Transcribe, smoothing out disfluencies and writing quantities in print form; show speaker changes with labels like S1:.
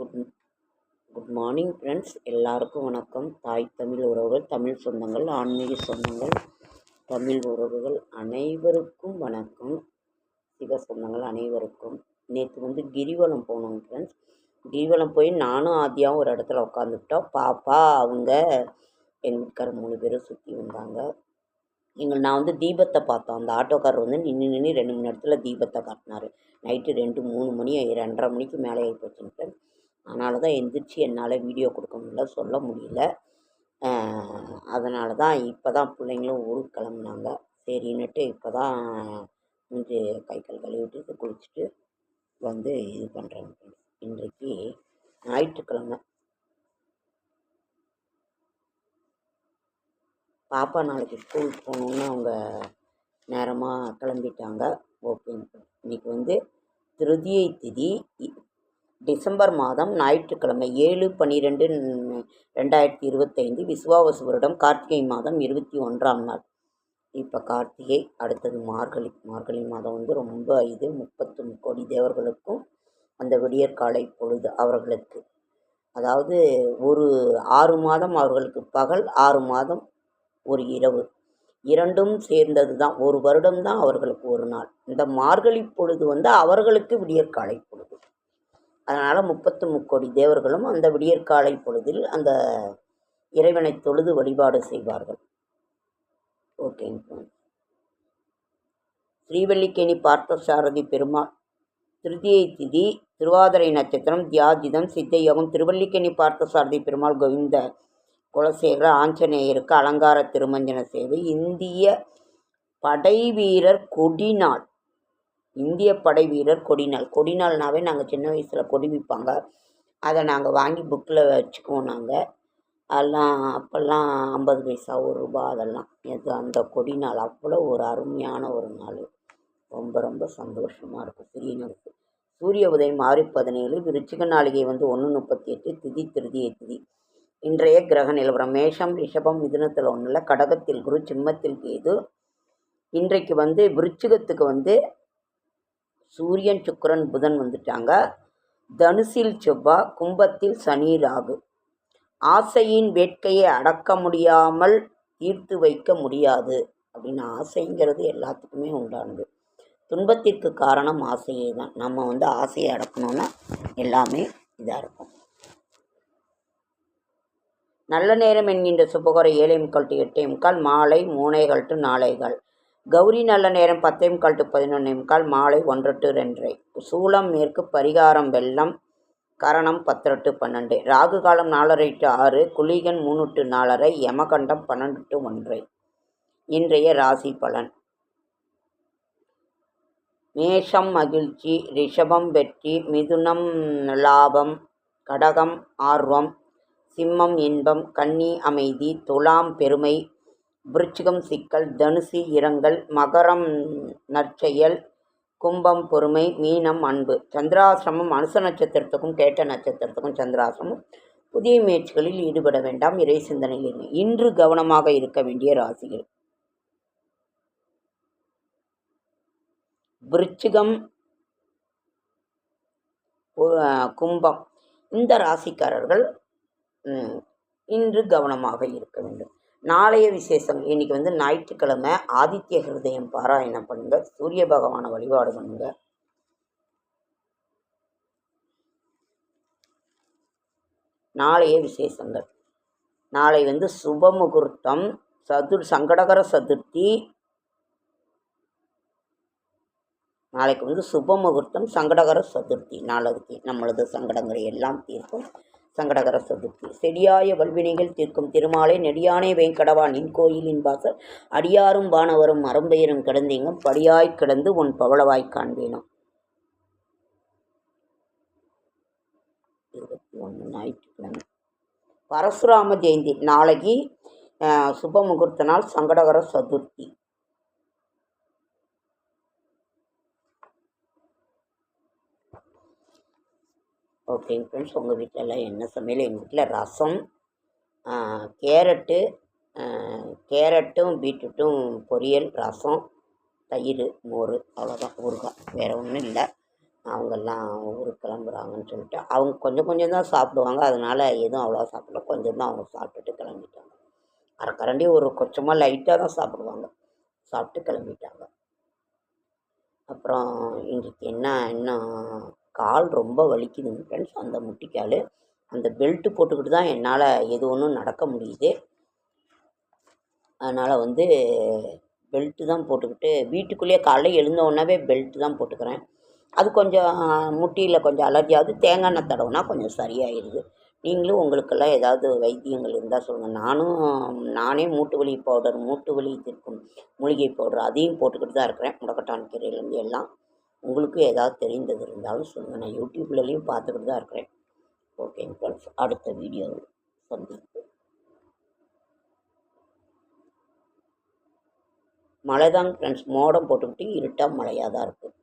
S1: Good good morning friends. எல்லாருக்கும் வணக்கம். தாய் தமிழ் உறவுகள், தமிழ் சொந்தங்கள், ஆன்மீக சொந்தங்கள், தமிழ் உறவுகள் அனைவருக்கும் வணக்கம். சிவ சொந்தங்கள் அனைவருக்கும். நேற்று கிரிவலம் போனோம் ஃப்ரெண்ட்ஸ். கிரிவலம் போய் நானும் ஆதியாவும் ஒரு இடத்துல உட்காந்துக்கிட்டோம். பாப்பா அவங்க எங்கள் வீட்டுக்காரர் 3 பேரும் சுற்றி வந்தாங்க. நான் தீபத்தை பார்த்தோம். அந்த ஆட்டோக்காரர் நின்று 2 மணி நேரத்தில் தீபத்தை காட்டினார். நைட்டு 2-3 மணி 2:30 மணிக்கு மேலே ஆகி போச்சுன்ட்டு. அதனால தான் எந்திரிச்சு என்னால் வீடியோ கொடுக்க முடியல, சொல்ல முடியல. அதனால தான் இப்போ தான் பிள்ளைங்களும் ஊருக்கு கிளம்புனாங்க. சரின்னுட்டு இப்போ தான் கை கால் கழுவிட்டு குளிச்சுட்டு இது பண்ணுறேன். இன்றைக்கு ஞாயிற்றுக்கிழமை. பாப்பா நாளைக்கு ஸ்கூலுக்கு போகணுன்னு அவங்க நேரமாக கிளம்பிட்டாங்க. ஓகே. இன்றைக்கி திருதியை திதி, டிசம்பர் மாதம், ஞாயிற்றுக்கிழமை, 7/12/2025, விசுவாவசு வருடம், கார்த்திகை மாதம் 21ஆம் நாள். இப்போ கார்த்திகை, அடுத்தது மார்கழி. மார்கழி மாதம் ரொம்ப 30 கோடி தேவர்களுக்கும் அந்த விடியற்காலை பொழுது அவர்களுக்கு, அதாவது ஒரு 6 மாதம் அவர்களுக்கு பகல், 6 மாதம் ஒரு இரவு, இரண்டும் சேர்ந்தது தான். ஒரு வருடம் தான் அவர்களுக்கு ஒரு நாள். இந்த மார்கழி பொழுது அவர்களுக்கு விடியற்காலை பொழுது. அதனால் 30 கோடி தேவர்களும் அந்த விடியற்காலை பொழுதில் அந்த இறைவனை தொழுது வழிபாடு செய்வார்கள். ஓகேங்க. ஸ்ரீவல்லிக்கேணி பார்த்தசாரதி பெருமாள் திருதியை திதி, திருவாதிரை நட்சத்திரம், தியாஜிதம், சித்தயோகம். திருவல்லிக்கேணி பார்த்தசாரதி பெருமாள் கோவிந்த குலசேகர ஆஞ்சநேயருக்கு அலங்கார திருமஞ்சன சேவை. இந்திய படைவீரர் கொடிநாள். இந்திய படைவீரர் கொடிநாள். கொடிநாள்னாவே நாங்கள் சின்ன வயசில் கொடி விற்பாங்க, அதை நாங்கள் வாங்கி புக்கில் வச்சுக்குவோம். நாங்கள் அதெல்லாம் அப்போல்லாம் 50 பைசா, 1 ரூபா, அதெல்லாம் அந்த கொடிநாள் அவ்வளோ ஒரு அருமையான ஒரு நாள். ரொம்ப ரொம்ப சந்தோஷமாக இருக்கும். ஸ்ரீநகருக்கு சூரிய உதயம் 6:17, விருச்சிக நாளிகை 1:38, திதி திருதியை திதி. இன்றைய கிரக நிலவரம்: மேஷம், ரிஷபம், மிதுனத்தில் 1, கடகத்தில் குரு, சிம்மத்தில் கேது. இன்றைக்கு விருச்சிகத்துக்கு சூரியன், சுக்கிரன், புதன் வந்துட்டாங்க. தனுசில் செவ்வாய், கும்பத்தில் சனி, ராகு. ஆசையின் வேட்கையை அடக்க முடியாமல் தீர்த்து வைக்க முடியாது அப்படின்னு. ஆசைங்கிறது எல்லாத்துக்குமே உண்டானது. துன்பத்திற்கு காரணம் ஆசையே தான். நம்ம ஆசையை அடக்கணும்னா எல்லாமே இதாக இருக்கும். நல்ல நேரம் என்கின்ற சுபகோர 7:45 to 8:45, மாலை 3:15 to 4:15. கௌரி நல்ல நேரம் 10:15 to 11:15, மாலை 1 to 2:30. சூலம் மேற்கு, பரிகாரம் வெள்ளம், கரணம் 10 to 12. ராகு காலம் 4:30 to 6, குளிகன் 3 to 4:30, யமகண்டம் 12 to 1:30. இன்றைய ராசி பலன்: மேஷம் மகிழ்ச்சி, ரிஷபம் வெற்றி, மிதுனம் லாபம், கடகம் ஆர்வம், சிம்மம் இன்பம், கன்னி அமைதி, துலாம் பெருமை, விருச்சிகம் சிக்கல், தனுசு இரங்கல், மகரம் நற்செயல், கும்பம் பொறுமை, மீனம் அன்பு. சந்திராசிரமம் அனுச நட்சத்திரத்துக்கும் கேட்ட நட்சத்திரத்துக்கும் சந்திராசிரமம். புதிய முயற்சிகளில் ஈடுபட வேண்டாம். இறை சிந்தனையில் இன்று கவனமாக இருக்க வேண்டிய ராசிகள்: விருச்சிகம், கும்பம். இந்த ராசிக்காரர்கள் இன்று கவனமாக இருக்க வேண்டும். நாளைய விசேஷம்: இன்னைக்கு ஞாயிற்றுக்கிழமை. ஆதித்ய ஹிருதயம் பாராயணம் பண்ணுங்க. சூரிய பகவானை வழிபாடு பண்ணுங்க. நாளைய விசேஷங்கள்: நாளை சுப முகூர்த்தம், சங்கடகர சதுர்த்தி. நாளைக்கு சுப முகூர்த்தம், சங்கடகர சதுர்த்தி. நாளைக்கு நம்மளது சங்கடங்களை எல்லாம் தீர்க்கும் சங்கடகர சதுர்த்தி. செடியாய வல்வினைகள் தீர்க்கும் திருமாலை நெடியானே வேங்கடவா நின் கோயிலின் வாசல் அடியாரும் வானவரும் அறம்பெயரும் கிடந்தீங்க படியாய் கிடந்து உன் பவளவாய் காண்பேனும். 21 ஞாயிற்றுக்கிழமை. பரசுராம ஜெயந்தி. நாளைக்கு சுப முகூர்த்த நாள், சங்கடகர சதுர்த்தி. ஓகேங்க ஃப்ரெண்ட்ஸ், உங்கள் வீட்டிலலாம் என்ன சமையல்? எங்கள் வீட்டில் ரசம், கேரட்டும் பீட்ரூட்டும் பொரியல், ரசம், தயிர், மோர், அவ்வளோதான். ஊறுகாய், வேறு ஒன்றும் இல்லை. அவங்கெல்லாம் ஊருக்கு கிளம்புறாங்கன்னு சொல்லிட்டு அவங்க கொஞ்சம் கொஞ்சம் தான் சாப்பிடுவாங்க. அதனால் எதுவும் அவ்வளோவா சாப்பிடல. கொஞ்சம் தான் அவங்க சாப்பிட்டுட்டு கிளம்பிட்டாங்க. அரைக்கரண்டி ஒரு கொஞ்சமாக லைட்டாக தான் சாப்பிடுவாங்க. சாப்பிட்டு கிளம்பிட்டாங்க. அப்புறம் இன்றைக்கி இன்னும் கால் ரொம்ப வலிக்குதுங்க ஃப்ரெண்ட்ஸ். அந்த முட்டிக்கால் அந்த பெல்ட்டு போட்டுக்கிட்டு தான் என்னால் எது ஒன்றும் நடக்க முடியுது. அதனால் பெல்ட்டு தான் போட்டுக்கிட்டு வீட்டுக்குள்ளேயே காலைல எழுந்த உடனே பெல்ட்டு தான் போட்டுக்கிறேன். அது கொஞ்சம் முட்டியில் கொஞ்சம் அலர்ஜி ஆகுது. தேங்காய் எண்ணெய் தடவுனா கொஞ்சம் சரியாயிடுது. நீங்களும் உங்களுக்கெல்லாம் ஏதாவது வைத்தியங்கள் இருந்தால் சொல்லுங்கள். நானே மூட்டு வலி தீர்க்கும் மூலிகை பவுடர் அதையும் போட்டுக்கிட்டு தான் இருக்கிறேன். முடக்கட்டான் கீரையிலேருந்து எல்லாம். உங்களுக்கும் ஏதாவது தெரிந்தது இருந்தாலும் சொல்லுங்கள். நான் யூடியூப்லேயும் பார்த்துக்கிட்டு தான் இருக்கிறேன். ஓகேங்க ஃப்ரெண்ட்ஸ், அடுத்த வீடியோவில் சந்திப்போம். மழை தாங்க ஃப்ரெண்ட்ஸ், மோடம் போட்டுக்கிட்டு இருட்டாக மழையாக தான் இருக்குது.